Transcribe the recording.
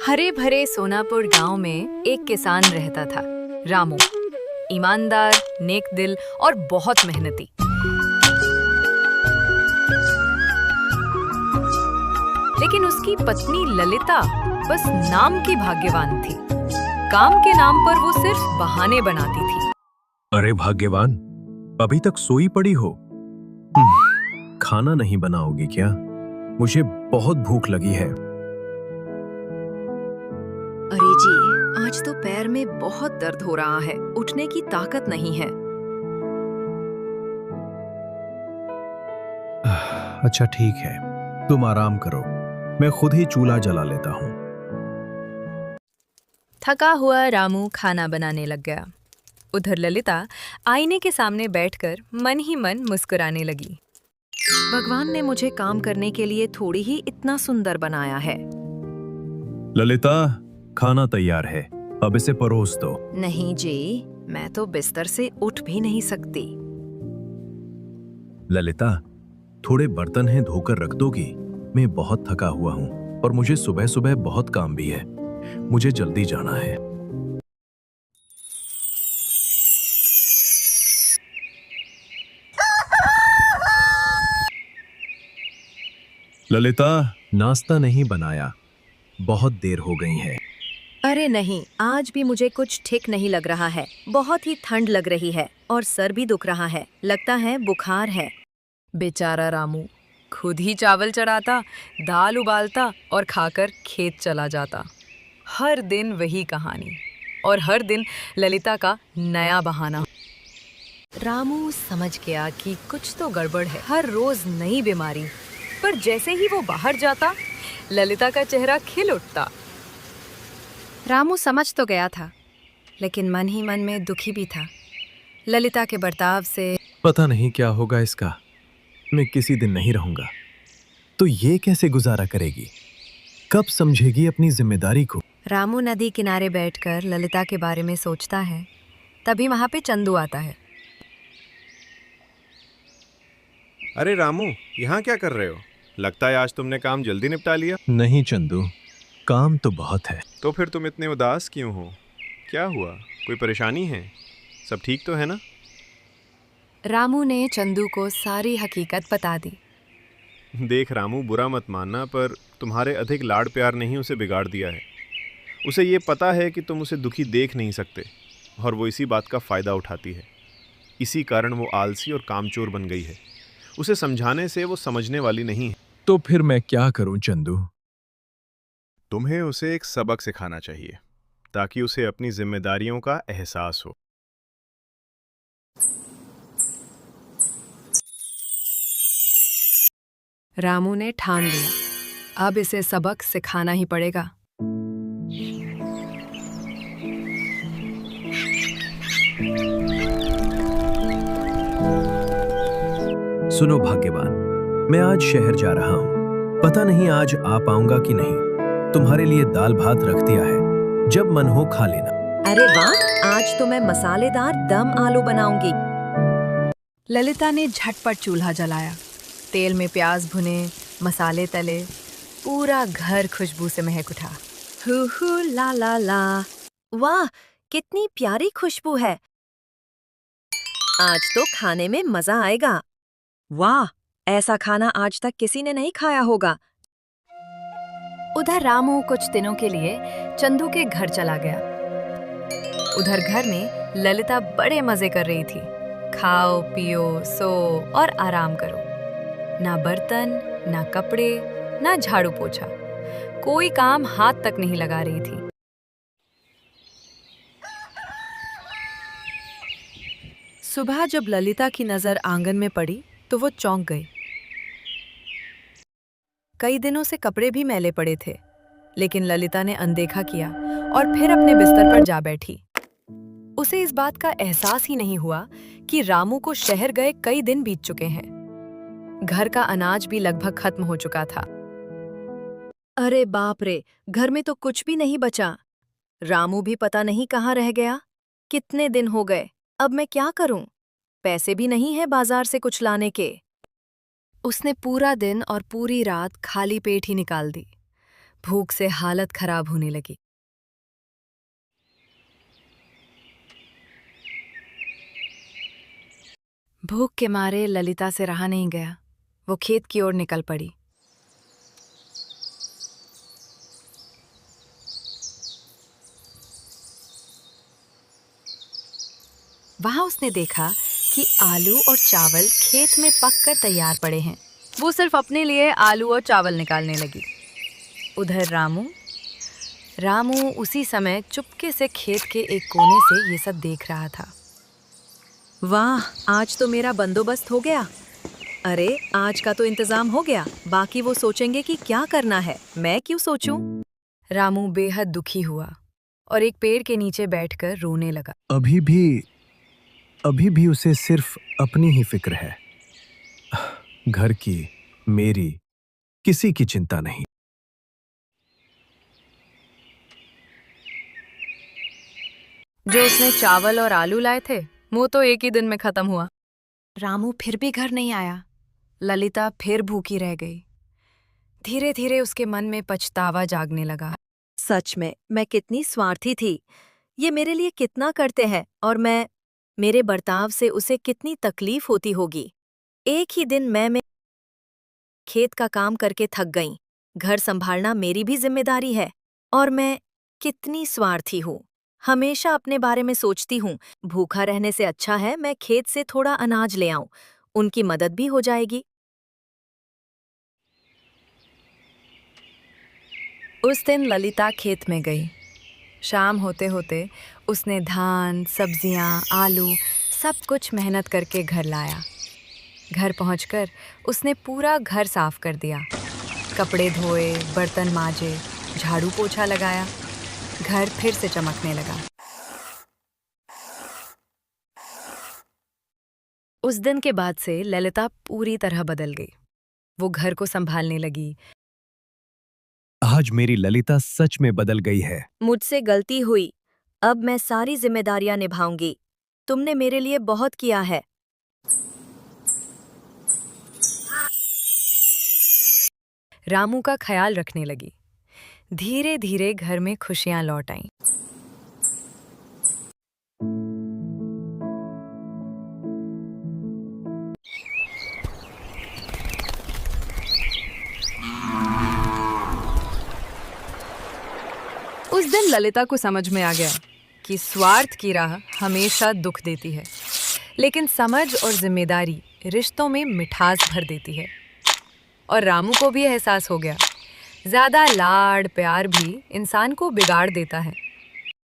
हरे भरे सोनापुर गांव में एक किसान रहता था, रामू। ईमानदार, नेक दिल और बहुत मेहनती। लेकिन उसकी पत्नी ललिता बस नाम की भाग्यवान थी। काम के नाम पर वो सिर्फ बहाने बनाती थी। अरे भाग्यवान, अभी तक सोई पड़ी हो? खाना नहीं बनाओगी क्या? मुझे बहुत भूख लगी है। अरे जी, आज तो पैर में बहुत दर्द हो रहा है, उठने की ताकत नहीं है। अच्छा ठीक है, तुम आराम करो, मैं खुद ही चूल्हा जला लेता हूँ। थका हुआ रामू खाना बनाने लग गया। उधर ललिता आईने के सामने बैठकर मन ही मन मुस्कुराने लगी। भगवान ने मुझे काम करने के लिए थोड़ी ही इतना सुंदर बनाया है। ललिता, खाना तैयार है, अब इसे परोस दो। नहीं जी, मैं तो बिस्तर से उठ भी नहीं सकती। ललिता, थोड़े बर्तन हैं, धोकर रख दोगी? मैं बहुत थका हुआ हूँ और मुझे सुबह सुबह बहुत काम भी है। मुझे जल्दी जाना है। ललिता, नाश्ता नहीं बनाया, बहुत देर हो गई है। अरे नहीं, आज भी मुझे कुछ ठीक नहीं लग रहा है। बहुत ही ठंड लग रही है और सर भी दुख रहा है। लगता है बुखार है। बेचारा रामू खुद ही चावल चढ़ाता, दाल उबालता और खाकर खेत चला जाता। हर दिन वही कहानी और हर दिन ललिता का नया बहाना। रामू समझ गया कि कुछ तो गड़बड़ है। हर रोज नई बीमारी, पर जैसे ही वो बाहर जाता, ललिता का चेहरा खिल उठता। रामू समझ तो गया था, लेकिन मन ही मन में दुखी भी था। ललिता के बर्ताव से पता नहीं क्या होगा इसका। मैं किसी दिन नहीं रहूंगा तो ये कैसे गुजारा करेगी? कब समझेगी अपनी जिम्मेदारी को? रामू नदी किनारे बैठकर ललिता के बारे में सोचता है। तभी वहां पे चंदू आता है। अरे रामू, यहाँ क्या कर रहे हो? लगता है आज तुमने काम जल्दी निपटा लिया। नहीं चंदू, काम तो बहुत है। तो फिर तुम इतने उदास क्यों हो? क्या हुआ? कोई परेशानी है? सब ठीक तो है ना? रामू ने चंदू को सारी हकीकत बता दी। देख रामू, बुरा मत मानना, पर तुम्हारे अधिक लाड़ प्यार ने ही उसे बिगाड़ दिया है। उसे ये पता है कि तुम उसे दुखी देख नहीं सकते और वो इसी बात का फ़ायदा उठाती है। इसी कारण वो आलसी और कामचोर बन गई है। उसे समझाने से वो समझने वाली नहीं है। तो फिर मैं क्या करूं चंदू? तुम्हें उसे एक सबक सिखाना चाहिए ताकि उसे अपनी जिम्मेदारियों का एहसास हो। रामू ने ठान लिया, अब इसे सबक सिखाना ही पड़ेगा। सुनो भाग्यवान, मैं आज शहर जा रहा हूँ। पता नहीं आज आ पाऊंगा कि नहीं। तुम्हारे लिए दाल भात रख दिया है, जब मन हो खा लेना। अरे वाह, आज तो मैं मसालेदार दम आलू बनाऊंगी। ललिता ने झटपट चूल्हा जलाया। तेल में प्याज भुने, मसाले तले, पूरा घर खुशबू से महक उठा। हू ला ला ला, वाह कितनी प्यारी खुशबू है। आज तो खाने में मजा आएगा। वाह, ऐसा खाना आज तक किसी ने नहीं खाया होगा। उधर रामू कुछ दिनों के लिए चंदू के घर चला गया। उधर घर में ललिता बड़े मजे कर रही थी। खाओ पियो सो और आराम करो। ना बर्तन, ना कपड़े, ना झाड़ू पोछा, कोई काम हाथ तक नहीं लगा रही थी। सुबह जब ललिता की नजर आंगन में पड़ी तो वो चौंक गई। कई दिनों से कपड़े भी मैले पड़े थे, लेकिन ललिता ने अनदेखा किया और फिर अपने बिस्तर पर जा बैठी। उसे इस बात का एहसास ही नहीं हुआ कि रामू को शहर गए कई दिन बीत चुके हैं। घर का अनाज भी लगभग खत्म हो चुका था। अरे बाप रे, घर में तो कुछ भी नहीं बचा। रामू भी पता नहीं कहाँ रह गया। कितने दिन हो गए, अब मैं क्या करूं? पैसे भी नहीं है बाजार से कुछ लाने के। उसने पूरा दिन और पूरी रात खाली पेट ही निकाल दी। भूख से हालत खराब होने लगी। भूख के मारे ललिता से रहा नहीं गया। वो खेत की ओर निकल पड़ी। वहां उसने देखा कि आलू और चावल खेत में पककर तैयार पड़े हैं। वो सिर्फ अपने लिए आलू और चावल निकालने लगी। उधर रामू उसी समय चुपके से खेत के एक कोने से ये सब देख रहा था। वाह, आज तो मेरा बंदोबस्त हो गया। अरे, आज का तो इंतजाम हो गया। बाकी वो सोचेंगे कि क्या करना है, मैं क्यों सोचूं? रामू बेहद दुखी हुआ और एक पेड़ के नीचे बैठकर रोने लगा। अभी भी उसे सिर्फ अपनी ही फिक्र है। घर की, मेरी, किसी की चिंता नहीं। जो उसने चावल और आलू लाए थे, वो तो एक ही दिन में खत्म हुआ। रामू फिर भी घर नहीं आया। ललिता फिर भूखी रह गई। धीरे धीरे उसके मन में पछतावा जागने लगा। सच में मैं कितनी स्वार्थी थी। ये मेरे लिए कितना करते हैं और मेरे बर्ताव से उसे कितनी तकलीफ होती होगी। एक ही दिन मैं खेत का काम करके थक गई। घर संभालना मेरी भी जिम्मेदारी है और मैं कितनी स्वार्थी हूँ। हमेशा अपने बारे में सोचती हूँ। भूखा रहने से अच्छा है मैं खेत से थोड़ा अनाज ले आऊं। उनकी मदद भी हो जाएगी। उस दिन ललिता खेत में गई। शाम होते होते उसने धान, सब्जियां, आलू सब कुछ मेहनत करके घर लाया। घर पहुंचकर उसने पूरा घर साफ कर दिया। कपड़े धोए, बर्तन मांजे, झाड़ू पोछा लगाया। घर फिर से चमकने लगा। उस दिन के बाद से ललिता पूरी तरह बदल गई। वो घर को संभालने लगी। आज मेरी ललिता सच में बदल गई है। मुझसे गलती हुई। अब मैं सारी जिम्मेदारियां निभाऊंगी। तुमने मेरे लिए बहुत किया है। रामू का ख्याल रखने लगी। धीरे धीरे घर में खुशियां लौट आईं। उस दिन ललिता को समझ में आ गया कि स्वार्थ की राह हमेशा दुख देती है, लेकिन समझ और जिम्मेदारी रिश्तों में मिठास भर देती है। और रामू को भी एहसास हो गया, ज़्यादा लाड़ प्यार भी इंसान को बिगाड़ देता है।